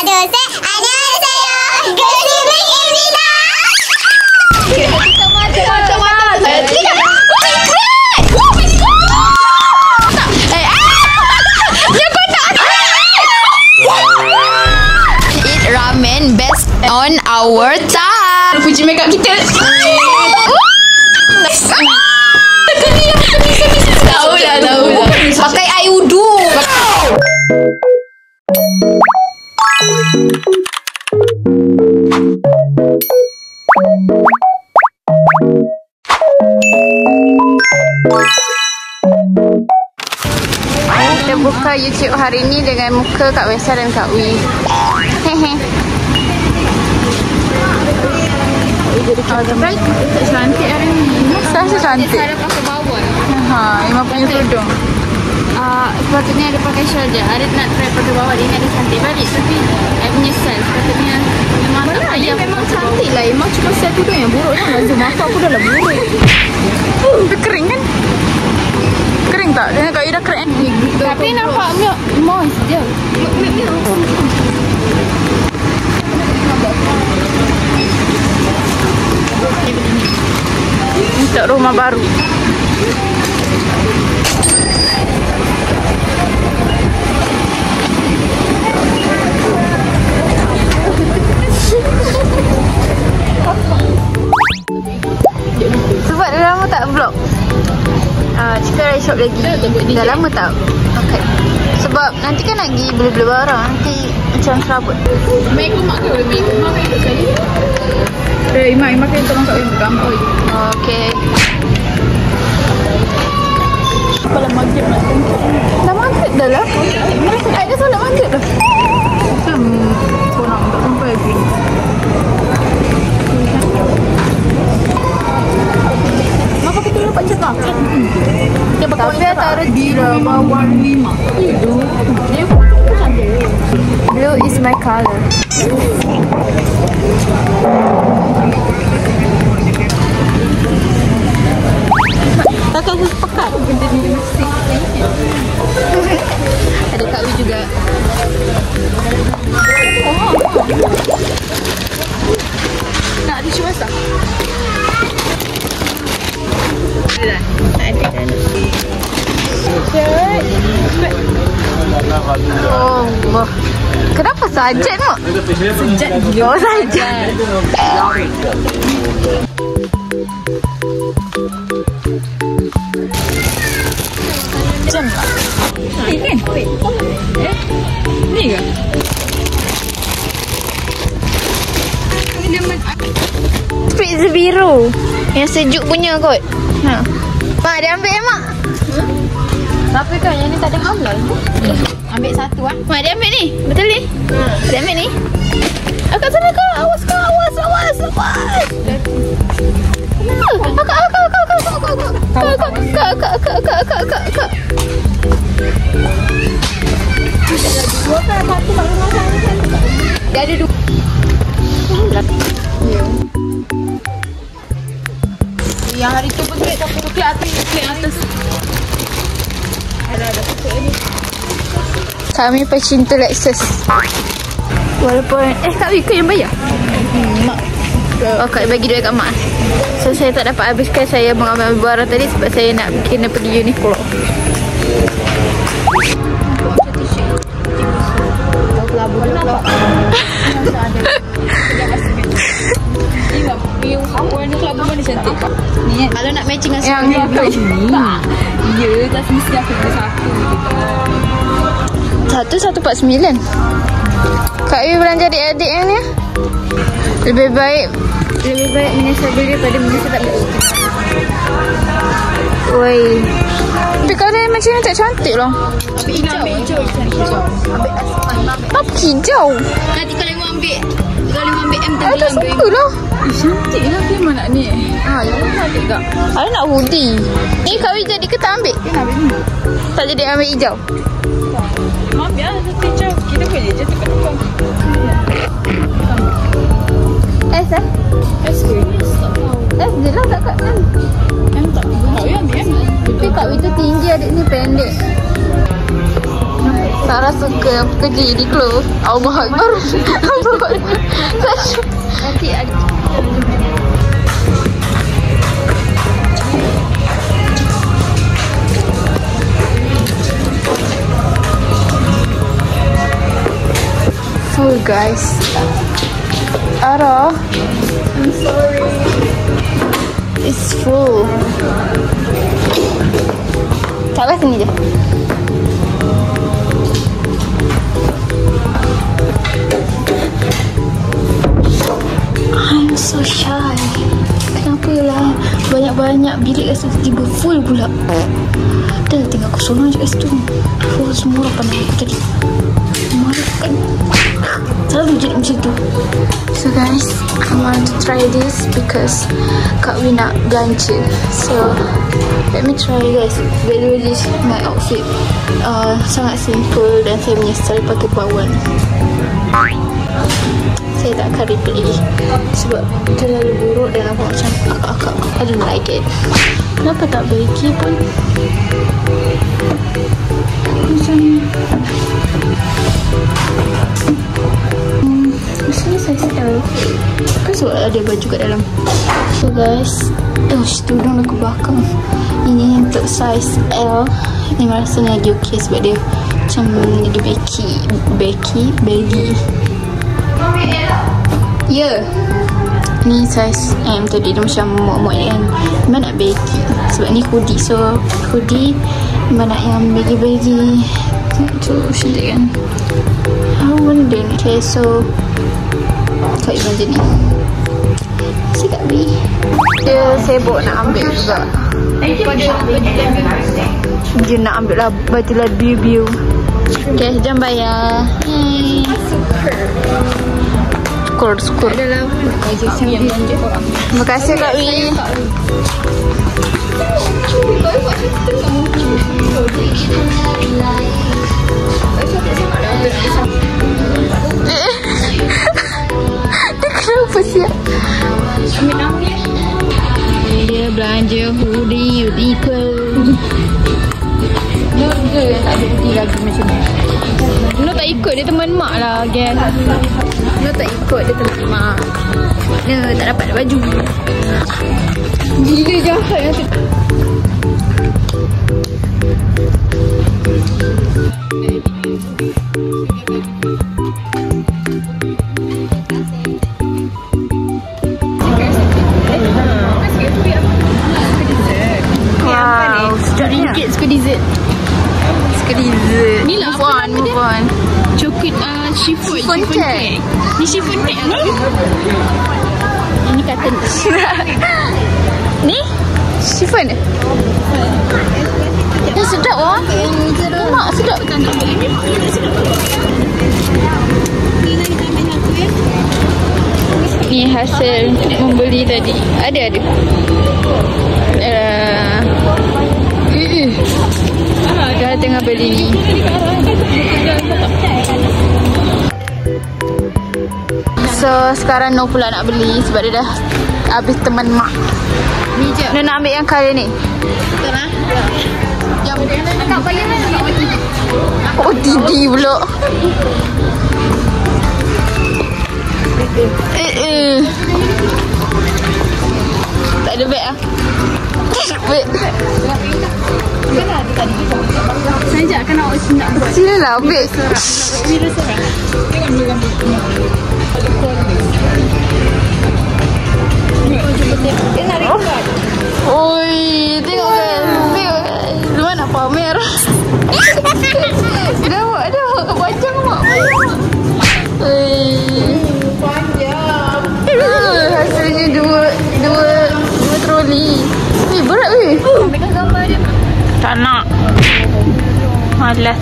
2, 3. Annyeonghaseyo. Gersibling Ibrina. Eat ramen best on our time. Puji makeup kita. Tahu dah. Pakai air wudu. Kita buka YouTube hari ni dengan muka Kak Wesa dan Kak Wi. Hehe. Cantik hari ni. Rasa cantik. Saya pakai bawah. Ha, Ima punya tudung. Sepatutnya ada pakai shawl je. Ada nak try pakai bawah dia ni ada cantik balik. Tapi I punya style sepatutnya memang tak payah. Memang cantik lah. Ima cuma set tudung yang buruk kan. Zoom aku dah lah buruk. Dia kering kan? Kering tak? Dia Kak Wi dah kering. Tapi nampak moist je. Untuk rumah baru. Sebab dah lama tak vlog. Chicken rice shop lagi. Dah lama tak pakai. Sebab nanti kan nak pergi beli-beli barang. Nanti macam serabut. Mai aku mak ke boleh mai aku mak ke sekali. Ima kan tolong Kak Wi gambar. Okey. Kalau maghrib nak tengok. Dah maghrib dah lah. Ai dah solat maghrib dah. Korang tak sampai lagi. Kenapa kita dapat cakap? Dia pakai tapi antara jira bawang 5. Dia cantik. Blue is my color. Takkan aku sepakat benda ni mesti. Ada Kak Wi juga. Nak tisu basah? Dah. Ada dah. Oh, Allah. Kenapa sajat mak? Sejak gila. Oh, sajat. Jam lah. Ni kan? Ni ke? Spritz biru. Yang sejuk punya kot. Ha. Mak, dia ambil mak. Tapi kan yang ni tak ada halal. Ambil satu ah. Mak, dia ambil ni. Betul ni? Dia ambil ni. Akak sana kak. Awas kak. Awas. Kak. Dua kan satu kat rumah saya. Dia ada 2. Yang hari tu pun klik tapi klik atas. Ada tutup ni. Kami pecinta Lexus. Walaupun Kak Wi ke yang bayar? Mak. Oh, Kak Wi bagi duit kat mak. So saya tak dapat habiskan saya mengambil barang tadi sebab saya nak kena pergi Uniqlo. Warna kelabu mana cantik? Ni kalau nak matching dengan yang ni. Ya, tak mesti aku beli satu. 149. Kak Wi belanja adik-adik yang ni. Lebih baik menyesal beli daripada menyesal tak beli. Woi. Tapi kalau yang macam ni tak cantik lah. Ambil hijau. Apa hijau? Nanti kalau mau ambil M I tak suka lah. cantik lah dia mana ni. Yang ni cantik tak? I nak hoodie. Ni Kak Wi jadi ke tak ambil? Dia nak ambil ni. Tak jadi ambil hijau. Ambil lah satu hijau. Kita boleh je tukar-tukar. S eh? S ke? Tak tahu. S je lah tak kat M. M tak. Kak Wi ambil M. Tapi Kak Wi tu tinggi, adik ni pendek. Sarah suka yang kerja Uniqlo. Allah Akbar. Allah Akbar. Nanti ada. Full guys. Ara, I'm sorry. it's full. Tak apa, sini je. I'm so shy. Kenapa lah banyak-banyak bilik rasa tiba full pula. Dan tinggal aku seorang je kat situ. Aku semua pandang aku tadi. Marah kan. Selalu jadi macam tu. So guys, I want to try this because Kak Wi nak belanja. So let me try guys. By the way, this my outfit sangat simple dan saya menyesal pakai bawang. Saya tak akan replay sebab terlalu buruk dan nampak macam akak-akak. I don't like it. Kenapa tak bagi pun? Macam mestinya size L. Kan sebab ada baju kat dalam. So guys, tudung aku belakang. Ini untuk size L. Ini rasanya lagi okey sebab dia macam lagi baggy. Ya, ni size M tadi dia macam muat-muat kan. Memang nak baggy sebab ni hoodie. So hoodie memang nak yang baggy tu cantik kan. I wonder. Okay, so Kak Ibu macam ni. Si Kak Bi dia sibuk nak ambil juga. Dia nak ambil lah baju lah biu-biu. Okay, jom bayar. Syukur. Adalah Terima kasih Kak Wi. Dia kenapa siap? Dia belanja hoodie Uniqlo. Dia tak ada hoodie lagi macam ni. Lu tak ikut, dia teman mak lah guys. Lu tak ikut, dia teman mak. Dia tak dapat baju. Gila jahat nanti. Wow, RM1 suka dessert. Ni lah Move on. Coklat chiffon cake. Ni chiffon cake ni? Ini kata ni chiffon. Ini sedap lah. Mak sedap. Ni hasil membeli tadi. Ada. Dah tengah beli ni. So sekarang Noh pula nak beli sebab dia dah habis teman mak. Ni je. Noh nak ambil yang colour ni. Betul lah. Jom. Nak bayar kan? Nak bayar. Oh Didi pula. Tak ada beg lah. Beg. Senjak kan awak nak buat. Sila lah beg. Bila serang. Tengok dulu gambar. Dia nak record. Oi, tengok kan. Tengok kan. Lu nak pamer. Dah mak panjang mak. Panjang. Hasilnya dua troli. Berat weh. Ambilkan gambar dia. Tak nak. Malas.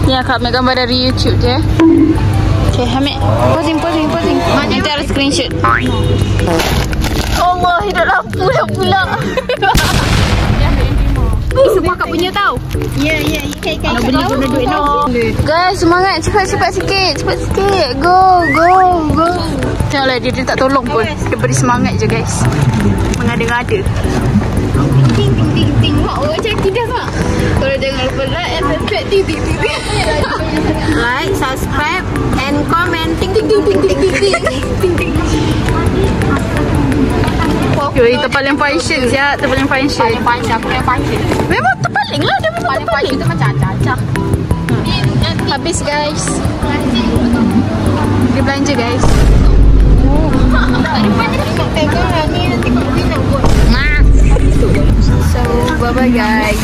Ya, Kak ambil gambar dari YouTube je. Okay, ambil. Posing. Nanti ada screenshot. Allah, hidup lampu dah pula. Ni semua Kak punya tau. Ya. Nak beli guna duit no. Guys, semangat. Cepat sikit. Go. Tengoklah dia tak tolong pun. Dia beri semangat je guys. Mengada-ngada. Ting ting ting ting. Mak orang cantik dah mak. Kalau jangan lupa like and subscribe. Ting ting ting ting. Like, subscribe, and comment. Ting ting ting ting ting ting ting ting. Yoi, terpaling fashion siap, terpaling fashion. Aku yang fashion. Memang terpaling lah, dia memang terpaling. Itu macam acak-acak. Habis guys. Dia belanja guys. So, bye-bye guys.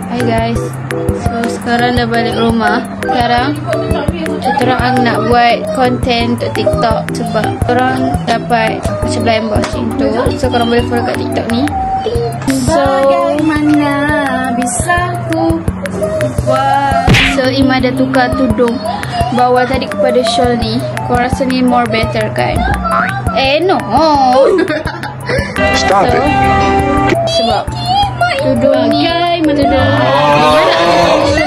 Hai guys. So, sekarang dah balik rumah. Sekarang kita orang nak buat konten untuk TikTok sebab orang dapat macam blind box macam tu. So, korang boleh follow kat TikTok ni. So, bagaimana bisa ku buat? So, Ima dah tukar tudung bawah tadi kepada shawl ni. Korang rasa ni more better kan? No. Stop it. Sebab tudung ni tudung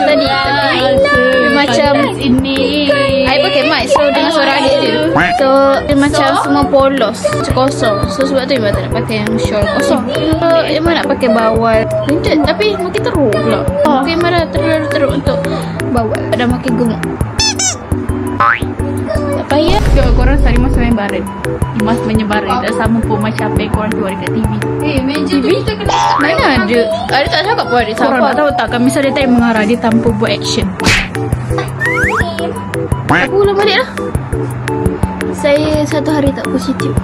tadi dia macam ini. I pakai mic so dengan suara adik je. So dia macam semua polos, macam kosong. So sebab tu Ima tak nak pakai yang shawl kosong. So Ima nak pakai bawal. Tapi makin teruk pula. Okay, Ima dah teruk untuk bawal. Dah makin gemuk. Tak payah. Korang sari masa main baret. Imas menyebaran tak sama pun macam apa yang korang keluar dekat TV. Main TV kita kena. Mana ada? Ada tak cakap pun ada. Korang tak tahu tak kan misal dia tak mengarah, dia tanpa buat action. Aku ulang balik lah. Saya 1 hari tak post YouTube.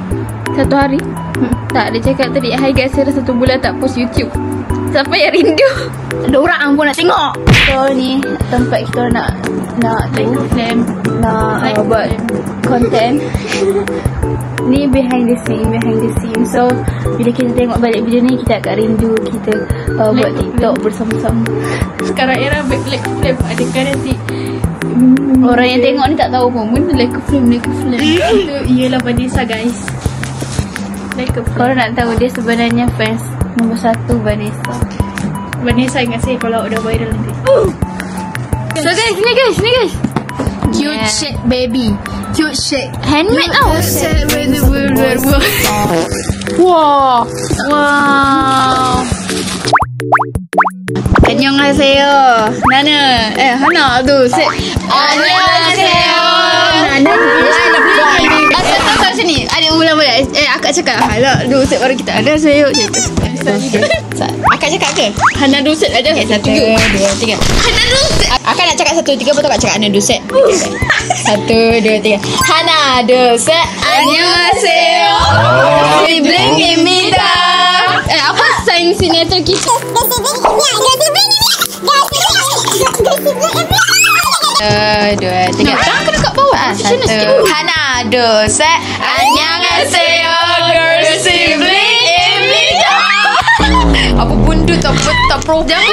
1 hari? Tak, dia cakap tadi, hi guys, saya dah 1 bulan tak post YouTube. Siapa yang rindu? Ada orang pun nak tengok. So ni tempat kita nak buat konten. Ni behind the scene. So bila kita tengok balik video ni, kita akan rindu kita buat TikTok bersama-sama. Sekarang era black flame ada kan nanti orang yang tengok ni tak tahu pun benda like flame. Itu ialah Vanessa guys. Like flame. Korang nak tahu dia sebenarnya fans nombor 1 Vanessa. Vanessa ingat saya kalau udah viral nanti. So guys, ni guys. Cute shake baby. Cute shake. Handmade tau. Wow. Annyeonghaseyo. Nana. Hana tu. Annyeonghaseyo. Nana. Asal sini. Ada ulang balik. Akak cakap. Hala, dulu set baru kita. Annyeonghaseyo. Akak cakap ke? Hana dulu set aja. 1, 2, 3. Hana dulu set. Akak nak cakap 1, 3. Betul tak cakap Hana dulu set? 1, 2, 3. Hana dulu set. Annyeonghaseyo. Sibling imida. Apa sign sinetron kita? 1, 2, 3. Kena kat bawah. 1. Hana dulu set. Annyeonghaseyo. Girl sibling imida. Apa bunda tak pro. Jangan.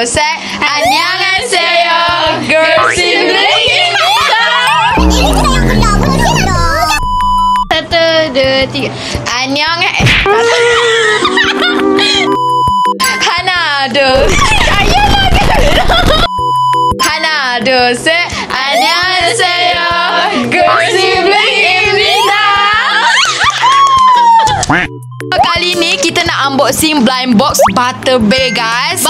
Set. Annyeonghaseyo. Girl sibling imida. 1, 2, 3. Annyeonghaseyo. Hanado. Hanado set. Annyeonghaseyo. Girl sibling imida. Kali ni kita nak unboxing blind box Butter Bear guys.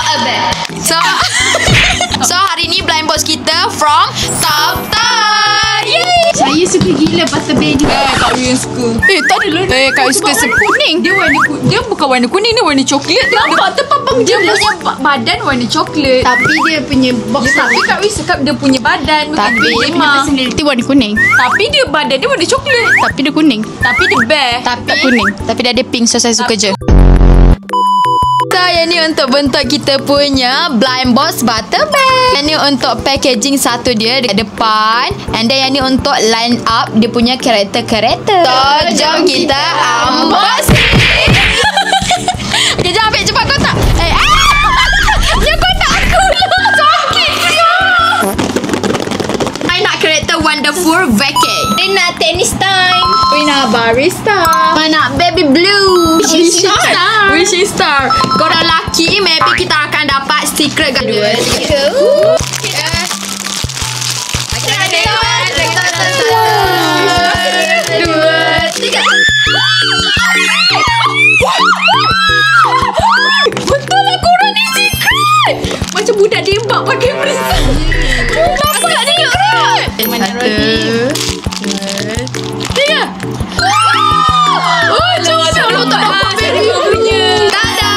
So hari ni blind box kita from Toptar. Yay! Saya suka gila Butter Bear ni. Kak Yu suka. Tak ada lah. Kak Yu suka kuning. Dia bukan warna kuning, dia warna coklat. Nampak terpapang dia punya badan warna coklat. Tapi dia punya box. Tapi Kak Yu cakap dia punya badan. Tapi dia punya personality warna kuning. Tapi dia badan dia warna coklat. Tapi dia kuning. Tapi dia bear. Tak kuning. Tapi dia ada pink, so saya suka je. So yang ni untuk bentuk kita punya blind box Butter Bear. Yang ni untuk packaging satu dia dekat depan. And then yang ni untuk line up dia punya karakter-karakter. So jom kita unboxing. Okay, jangan ambil cepat kotak. Yang kotak aku. barista. Mana baby blue. Wishing star. Wishing star. Korang laki, maybe kita akan dapat secret. 2, 3. Betul lah korang ni secret. Macam budak tembak pakai perisai. Kenapa nak tengok kan? 1, 2, 3. Oh, jom tak dapat baby punya. Tada.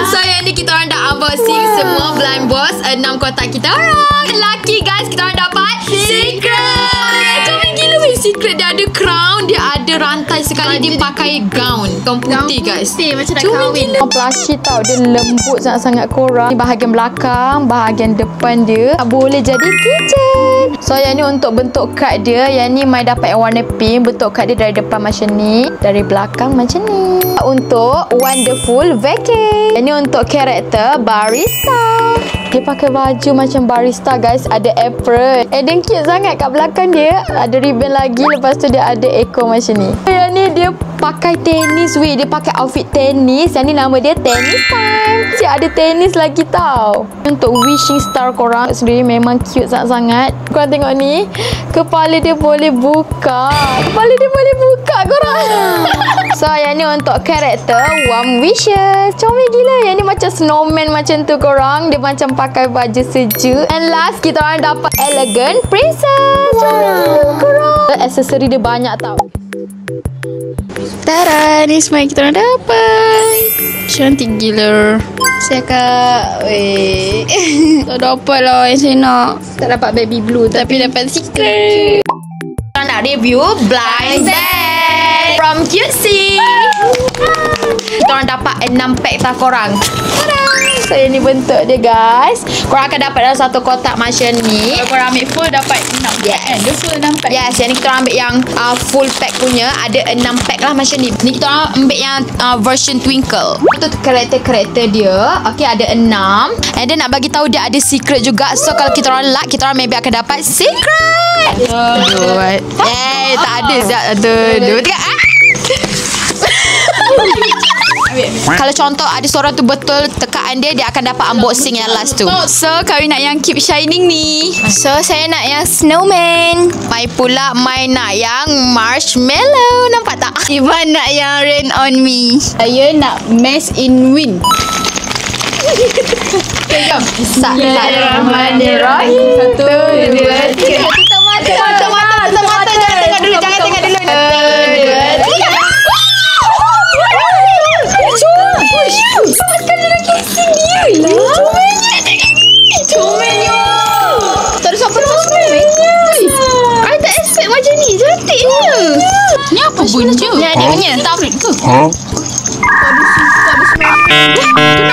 So yang ni kita orang dah unboxing semua blind box 6 kotak kita orang. Lucky guys, kita orang dapat secret. Comel gila weh. Secret dia ada crown, dia ada rantai sekali, dia pakai gown putih guys. Macam nak Comel kahwin. gila. Plastik tau, dia lembut sangat-sangat korang. Ni bahagian belakang, bahagian depan dia boleh jadi kitchen. So yang ni untuk bentuk kad dia. Yang ni Mai dapat yang warna pink. Bentuk kad dia dari depan macam ni, dari belakang macam ni. Untuk wonderful vacuum. Yang ni untuk karakter barista. Dia pakai baju macam barista guys. Ada apron. Dan cute sangat kat belakang dia. Ada ribbon lagi. Lepas tu dia ada ekor macam ni. Yang ni dia pakai tenis weh. Dia pakai outfit tenis. Yang ni nama dia Tennis Time. Cik ada tenis lagi tau. Untuk wishing star korang sendiri memang cute sangat-sangat. Korang tengok ni. Kepala dia boleh buka. Kepala dia boleh buka korang. So yang ni untuk karakter warm wishes. Comel gila. Yang ni macam snowman macam tu korang. Dia macam pakai baju sejuk. And last kita orang dapat elegant princess. Korang. Aksesori dia banyak tau. Tara, ni semua yang kita orang dapat. Cantik gila. Saya kak, weh. Tak dapat lah yang saya nak. Tak dapat baby blue tapi dapat secret. Kita nak review blind bag from Cutesy. Kita orang dapat 6 pack tak korang. So yang ni bentuk dia guys. Korang akan dapat dalam satu kotak macam ni. Kalau korang ambil full dapat 6 pack kan? Dia full 6 pack. Yes, yang ni kita orang ambil yang full pack punya. Ada 6 pack lah macam ni. Ni kita orang ambil yang version twinkle. Itu karakter-karakter dia. Okay, ada 6. And then nak bagi tahu dia ada secret juga. So kalau kita orang like, kita orang maybe akan dapat secret. Tak ada zat. Aduh. Kalau contoh ada seorang tu betul tekaan dia akan dapat unboxing yang last tu. So kau nak yang keep shining ni. So saya nak yang snowman. Mai pula nak yang marshmallow. Nampak tak? Iban nak yang rain on me. Saya nak mess in wind. Okay, jom. Bismillahirrahmanirrahim. 1, 2, 3. Tutup mata. Jangan tengok dulu. 1, 2, 3. Sekali lagi asin dia lah. Comelnya. Tak ada siapa nak comelnya. I tak expect macam ni. Cantiknya. Ni apa bunyi? Ni adik punya. Tak ke? Tu nak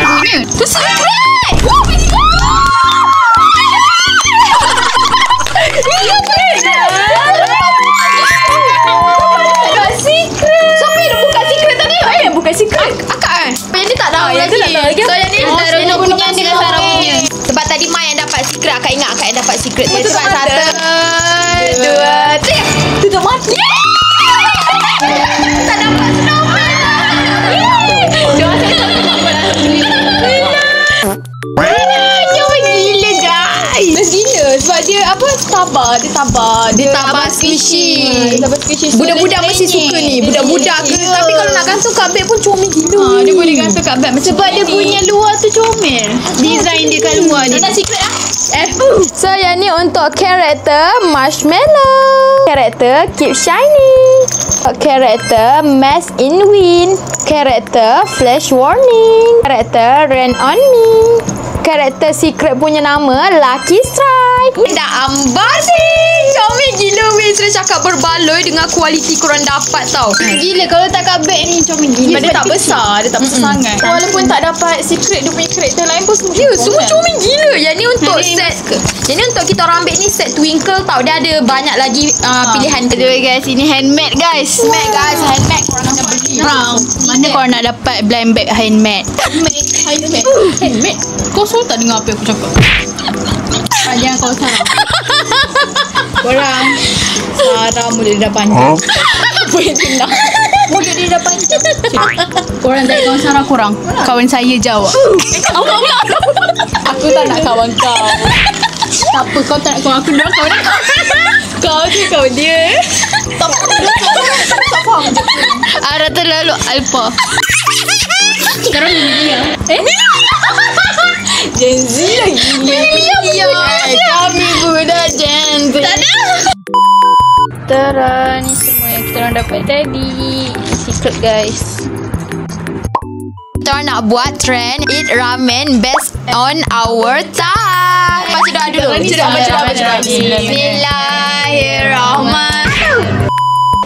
bunyi. Tu secret. Sebab tadi Mai yang dapat secret. Akak ingat akak yang dapat secret. Sebab 1, 2, 3. Tutup mata. Tak dapat snowman. Jom saya tutup mata. Gila guys. Best gila. Sebab dia apa? Dia tabah squishy. Budak-budak mesti suka ni. Budak-budak ke. Tapi kalau nak gantung kat beg pun comel gila. Dia boleh gantung kat beg. Sebab dia punya luar tu comel. Design dia kat luar ni. Tak secret lah. So yang ni untuk karakter marshmallow, karakter keep shining, karakter mess in wind, karakter flash warning, karakter rain on me, karakter secret punya nama Lucky Strike. Dah unboxing. Comel gila weh. Sudah cakap berbaloi dengan kualiti korang dapat tau. Gila kalau tak kat beg ni comel gila. Dia tak besar. Dia tak besar sangat. Walaupun tak dapat secret, dia punya karakter lain pun semua. Ya, semua comel gila. Yang ni untuk set. Yang ni untuk kita orang ambil ni set twinkle tau. Dia ada banyak lagi pilihan. Aduh guys, ini handmade guys. Handmade korang kena beli. Mana korang nak dapat blind bag handmade? Handmade. Kau selalu tak dengar apa aku cakap? Jangan kau salah. Korang Sarah mulut dah panjang. Apa yang senang? Mulut dia dah panjang. Korang tak kawan Sarah korang. Kawan saya jawab. Aku tak nak kawan kau. Tak apa, kau tak nak kawan aku dah kawan aku. Kau je kawan dia. Tak faham je. Ara terlalu alpha. Sekarang milenial. Gen Z lagi. Milenial. Kami budak Gen Z. Tak ada. Tara, ni semua yang kita orang dapat tadi. Secret guys. Kita orang nak buat trend eat ramen based on our time. Baca doa dulu. Baca doa. Bismillahirrahmanirrahim.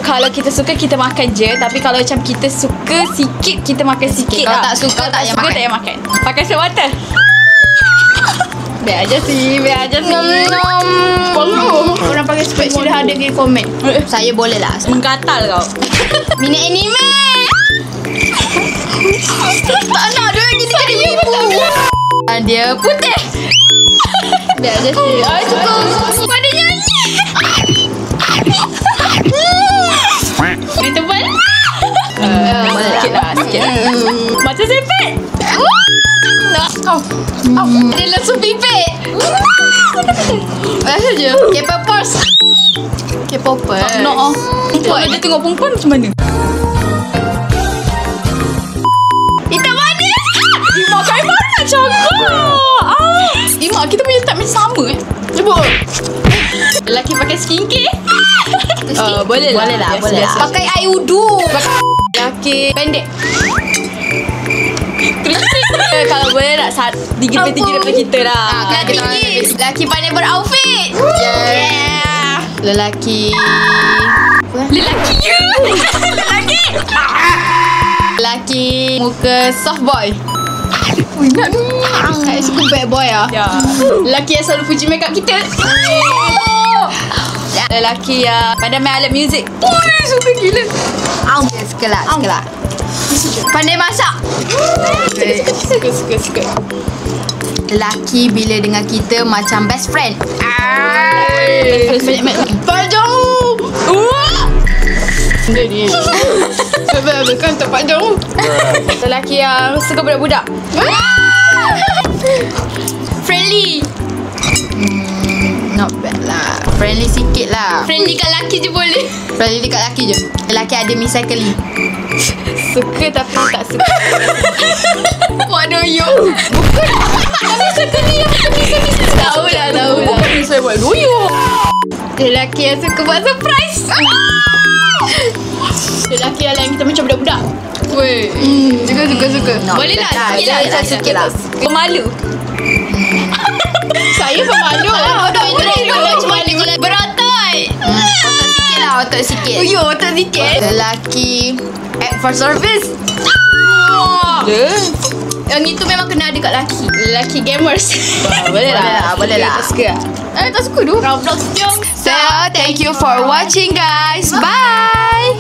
Kalau kita suka kita makan je. Tapi kalau macam kita suka sikit, kita makan sikit. Kalau tak suka tak payah makan. Tak payah makan. Pakai sewater. Biar aja sih. Orang pakai spek sudah ada di komen. Saya boleh lah. Menggatal kau. Minat anime. Tak nak dia orang jadi ibu. Dia putih. Biar aja sih. Suka dia nyanyi. Yang tebal. Sikit lah. Macam sepet. Dia langsung pipit. Rasa je. K-popers. K-popers. No. Perempuan dia tengok perempuan macam mana? Hitam manis. Imak kat mana nak cakap? Imak kita punya tak macam sama Cuba. Lelaki pakai skincare. Boleh lah. Pakai air wudu. Lelaki pendek. Kalau boleh nak 3 daripada kita lah. Lelaki pandai beroutfit. Yeah. Lelaki muka soft boy. Nak ni. Saya suka bad boy lah. Ya. Lelaki yang selalu puji makeup kita. Lelaki yang pandai main alat muzik. Suka gila. Suka. Pandai masak. Suka. Lelaki bila dengan kita macam best friend. Pak Jauh. Dia ni. Sebab kan tak Pak Jauh. Lelaki yang suka budak-budak. Friendly. Not bad lah. Friendly sikit lah. Friendly kat lelaki je boleh. Friendly dekat lelaki je. Lelaki ada misalnya. Suka tapi tak suka. What do you? Tapi suka ni yang Tahu lah. Bukan ni saya buat doyok. Lelaki yang suka buat surprise. Lelaki yang lain kita macam budak-budak. Weh. Suka. Boleh lah. Sikit lah. Pemalu. Saya pemalu. Berotot. Otot sikit. Otot sikit. Lelaki act for service. Yang itu memang kena ada kat lelaki. Lelaki gamers. Boleh lah. Tak suka. Tak suka tu. Roblox jom. So, thank you for watching guys. Bye.